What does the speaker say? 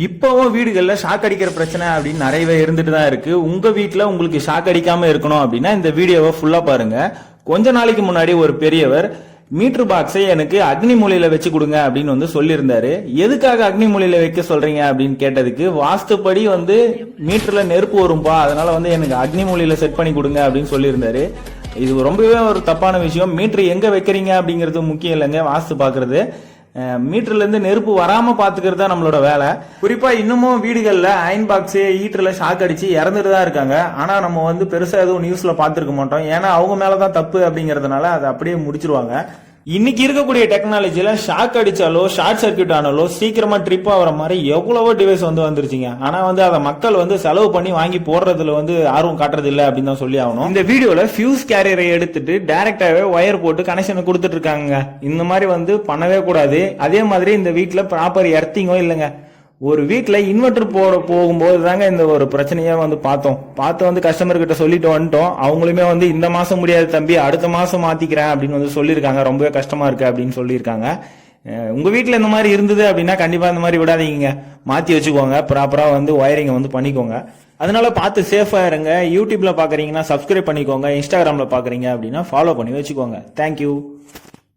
இப்பவும் வீடுகள்ல ஷாக் அடிக்கிற பிரச்சனை அப்படின்னு நிறையவே இருந்துட்டு தான் இருக்கு. உங்க வீட்டுல உங்களுக்கு ஷாக் அடிக்காம இருக்கணும் அப்படின்னா இந்த வீடியோவை ஃபுல்லா பாருங்க. கொஞ்ச நாளைக்கு முன்னாடி ஒரு பெரியவர் மீட்டர் பாக்ஸை எனக்கு அக்னி மூலையில வச்சு கொடுங்க அப்படின்னு வந்து சொல்லியிருந்தாரு. எதுக்காக அக்னி மூலையில வைக்க சொல்றீங்க அப்படின்னு கேட்டதுக்கு, வாஸ்துப்படி வந்து மீட்டர்ல நெருப்பு வரும்பா, அதனால வந்து எனக்கு அக்னி மூலையில செட் பண்ணி கொடுங்க அப்படின்னு சொல்லியிருந்தாரு. இது ரொம்பவே ஒரு தப்பான விஷயம். மீட்டர் எங்க வைக்கிறீங்க அப்படிங்கிறது முக்கியம் இல்லைங்க, வாஸ்து பாக்குறது. மீட்டர்ல இருந்து நெருப்பு வராம பாத்துக்கிறது தான் நம்மளோட வேலை. குறிப்பா இன்னமும் வீடுகள்ல அயன் பாக்ஸ் ஹீட்டர்ல ஷாக் அடிச்சு இறந்துட்டு தான் இருக்காங்க. ஆனா நம்ம வந்து பெருசா எதுவும் நியூஸ்ல பாத்துருக்க மாட்டோம். ஏன்னா அவங்க மேலதான் தப்பு அப்படிங்கறதுனால அதை அப்படியே முடிச்சிருவாங்க. இன்னைக்கு இருக்கக்கூடிய டெக்னாலஜில ஷாக் அடிச்சாலோ ஷார்ட் சர்க்கியூட் ஆனாலோ சீக்கிரமா ட்ரிப் ஆகிற மாதிரி எவ்வளவோ டிவைஸ் வந்து வந்துருச்சுங்க. ஆனா வந்து அதை மக்கள் வந்து செலவு பண்ணி வாங்கி போடுறதுல வந்து ஆர்வம் காட்டுறது இல்லை அப்படின்னு தான் சொல்லி ஆகணும். இந்த வீடியோல ஃபியூஸ் கேரியரை எடுத்துட்டு டைரக்டாவே ஒயர் போட்டு கனெக்ஷன் கொடுத்துட்டு இருக்காங்க. இந்த மாதிரி வந்து பண்ணவே கூடாது. அதே மாதிரி இந்த வீட்டுல ப்ராப்பர் எர்த்திங்கோ இல்லைங்க. ஒரு வீட்டுல இன்வெர்டர் போகும்போது தாங்க இந்த ஒரு பிரச்சனையா வந்து பார்த்து வந்து கஸ்டமர் கிட்ட சொல்லிட்டு வந்துட்டோம். அவங்களுமே வந்து இந்த மாசம் முடியாது தம்பி, அடுத்த மாசம் மாத்திக்கிறேன் அப்படின்னு வந்து சொல்லியிருக்காங்க. ரொம்பவே கஷ்டமா இருக்கு அப்படின்னு சொல்லியிருக்காங்க. உங்க வீட்டுல இந்த மாதிரி இருந்தது அப்படின்னா கண்டிப்பா இந்த மாதிரி விடாதீங்க, மாத்தி வச்சுக்கோங்க. ப்ராப்பரா வந்து ஒயரிங்க வந்து பண்ணிக்கோங்க. அதனால பார்த்து சேஃபா இருங்க. யூடியூப்ல பாக்குறீங்கன்னா சப்ஸ்கிரைப் பண்ணிக்கோங்க. இன்ஸ்டாகிராம்ல பாக்குறீங்க அப்படின்னா ஃபாலோ பண்ணி வச்சுக்கோங்க. தேங்க்யூ.